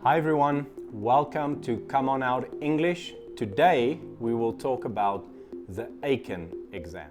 Hi everyone, welcome to Come On Out English. Today we will talk about the Eiken exam.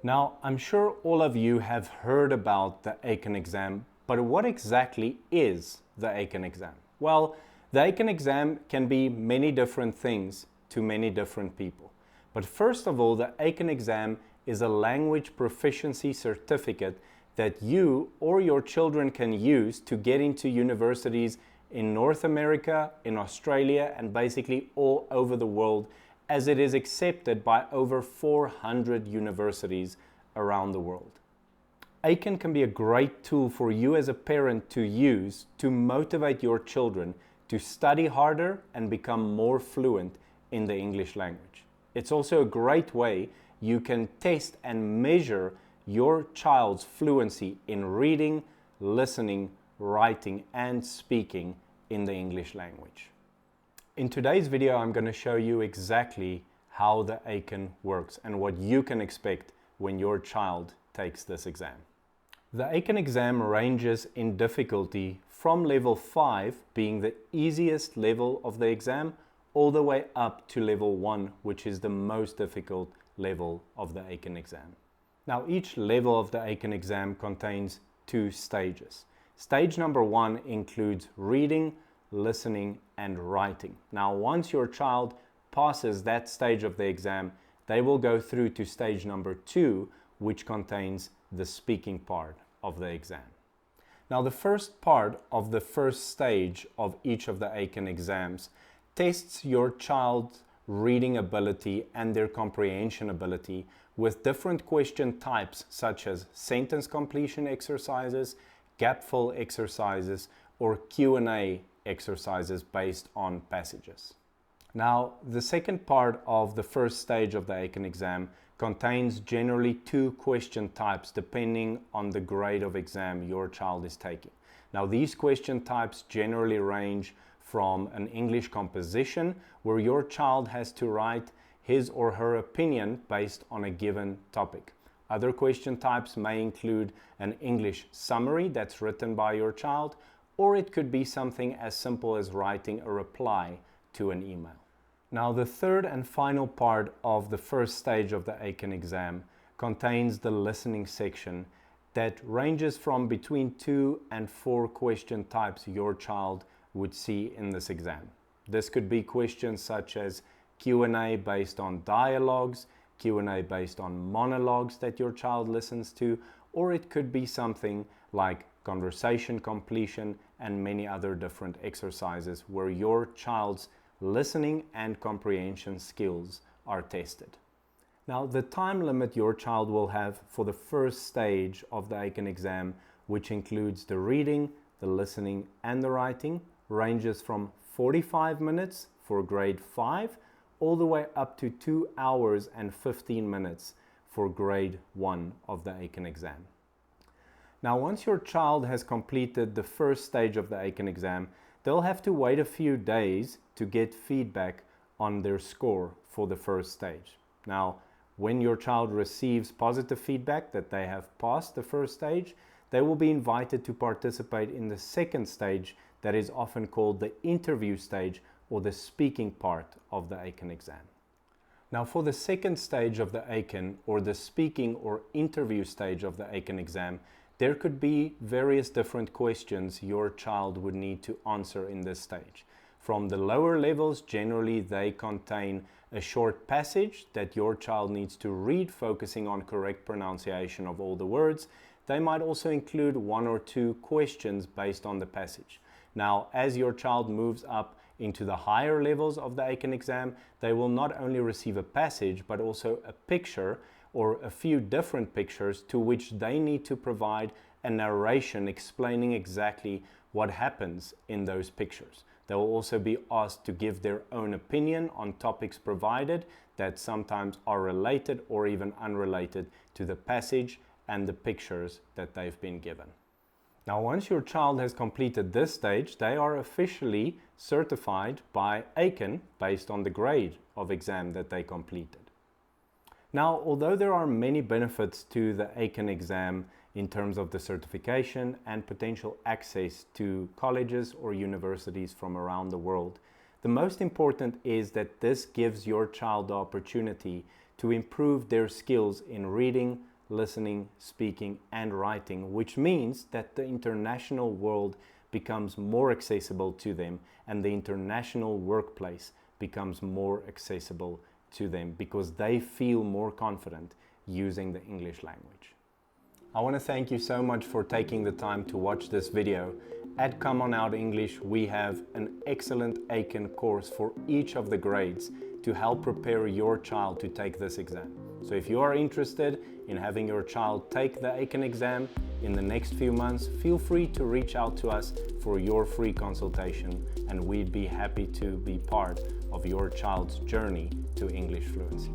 Now, I'm sure all of you have heard about the Eiken exam, but what exactly is the Eiken exam? Well, the Eiken exam can be many different things to many different people. But first of all, the Eiken exam is a language proficiency certificate that you or your children can use to get into universities in North America, in Australia, and basically all over the world, as it is accepted by over 400 universities around the world. Eiken can be a great tool for you as a parent to use to motivate your children to study harder and become more fluent in the English language. It's also a great way you can test and measure your child's fluency in reading, listening, writing, and speaking in the English language. In today's video, I'm going to show you exactly how the Eiken works and what you can expect when your child takes this exam. The Eiken exam ranges in difficulty from level 5, being the easiest level of the exam, all the way up to level 1, which is the most difficult level of the Eiken exam. Now, each level of the Eiken exam contains 2 stages. Stage number 1 includes reading, listening, and writing. Now, once your child passes that stage of the exam, they will go through to stage number 2, which contains the speaking part of the exam. Now, the first part of the first stage of each of the Eiken exams tests your child's reading ability and their comprehension ability with different question types such as sentence completion exercises, gap fill exercises, or Q&A exercises based on passages. Now, the second part of the first stage of the Eiken exam contains generally 2 question types depending on the grade of exam your child is taking. Now, these question types generally range from an English composition where your child has to write his or her opinion based on a given topic. Other question types may include an English summary that's written by your child, or it could be something as simple as writing a reply to an email. Now, the third and final part of the first stage of the Eiken exam contains the listening section that ranges from between 2 and 4 question types your child would see in this exam. This could be questions such as Q&A based on dialogues, Q&A based on monologues that your child listens to, or it could be something like conversation completion and many other different exercises where your child's listening and comprehension skills are tested. Now, the time limit your child will have for the first stage of the Eiken exam, which includes the reading, the listening, and the writing, ranges from 45 minutes for grade 5 all the way up to 2 hours and 15 minutes for grade 1 of the Eiken exam. Now, once your child has completed the first stage of the Eiken exam, they'll have to wait a few days to get feedback on their score for the first stage. Now, when your child receives positive feedback that they have passed the first stage, they will be invited to participate in the second stage that is often called the interview stage or the speaking part of the Eiken exam. Now, for the second stage of the Eiken, or the speaking or interview stage of the Eiken exam, there could be various different questions your child would need to answer in this stage. From the lower levels, generally they contain a short passage that your child needs to read, focusing on correct pronunciation of all the words. They might also include 1 or 2 questions based on the passage. Now, as your child moves up into the higher levels of the Eiken exam, they will not only receive a passage, but also a picture or a few different pictures to which they need to provide a narration explaining exactly what happens in those pictures. They will also be asked to give their own opinion on topics provided that sometimes are related or even unrelated to the passage and the pictures that they've been given. Now, once your child has completed this stage, they are officially certified by Eiken based on the grade of exam that they completed. Now, although there are many benefits to the Eiken exam in terms of the certification and potential access to colleges or universities from around the world. The most important is that this gives your child the opportunity to improve their skills in reading, listening, speaking, and writing, which means that the international world becomes more accessible to them and the international workplace becomes more accessible to them because they feel more confident using the English language. I want to thank you so much for taking the time to watch this video. At Come On Out English, we have an excellent Eiken course for each of the grades to help prepare your child to take this exam. So if you are interested in having your child take the Eiken exam in the next few months, feel free to reach out to us for your free consultation, and we'd be happy to be part of your child's journey to English fluency.